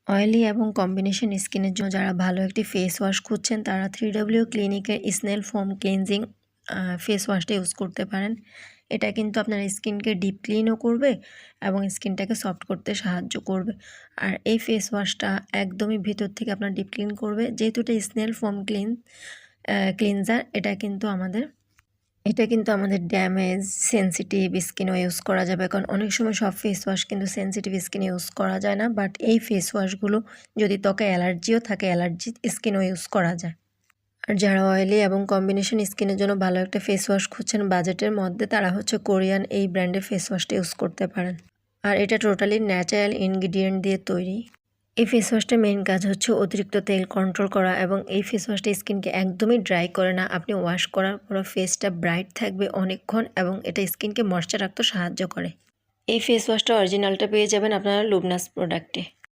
Oily এবং combination স্কিনের জন্য যারা ভালো একটি ফেস ওয়াশ খুঁজছেন তারা 3W ক্লিনিকের স্নেল ফোম ক্লিনজিং ফেস ওয়াশটা ইউজ করতে পারেন। এটা কিন্তু আপনার স্কিনকে ডিপ ক্লিনও করবে এবং স্কিনটাকে সফট করতে সাহায্য করবে। আর এই ফেস ওয়াশটা একদমই ভিতর থেকে আপনার ডিপ ক্লিন করবে। যেহেতু এটা স্নেল ফোম ক্লিনজার, এটা কিন্তু আমাদের ড্যামেজ সেনসিটিভ স্কিনও ইউজ করা যাবে, কারণ অনেক সময় সব ফেস ওয়াশ কিন্তু সেনসিটিভ স্কিনে ইউজ করা যায় না, বাট এই ফেস ওয়াশগুলো যদি ত্বকে অ্যালার্জিও থাকে অ্যালার্জি স্কিনও ইউজ করা যায়। আর যারা অয়েলি এবং কম্বিনেশন স্কিনের জন্য ভালো একটা ফেস ওয়াশ খুঁজছেন বাজেটের মধ্যে, তারা হচ্ছে কোরিয়ান এই ব্র্যান্ডের ফেস ওয়াশটা ইউজ করতে পারেন। আর এটা টোটালি ন্যাচারাল ইনগ্রিডিয়েন্ট দিয়ে তৈরি। এই ফেস ওয়াশটার মেইন কাজ হচ্ছে অতিরিক্ত তেল কন্ট্রোল করা, এবং এই ফেস ওয়াশটা স্কিনকে একদমই ড্রাই করে না। আপনি ওয়াশ করার পর ফেসটা ব্রাইট থাকবে অনেকক্ষণ, এবং এটা স্কিনকে ময়েশ্চার রাখতে সাহায্য করে। এই ফেস ওয়াশটা অরিজিনালটা পেয়ে যাবেন আপনারা লুবনাস প্রোডাক্টে।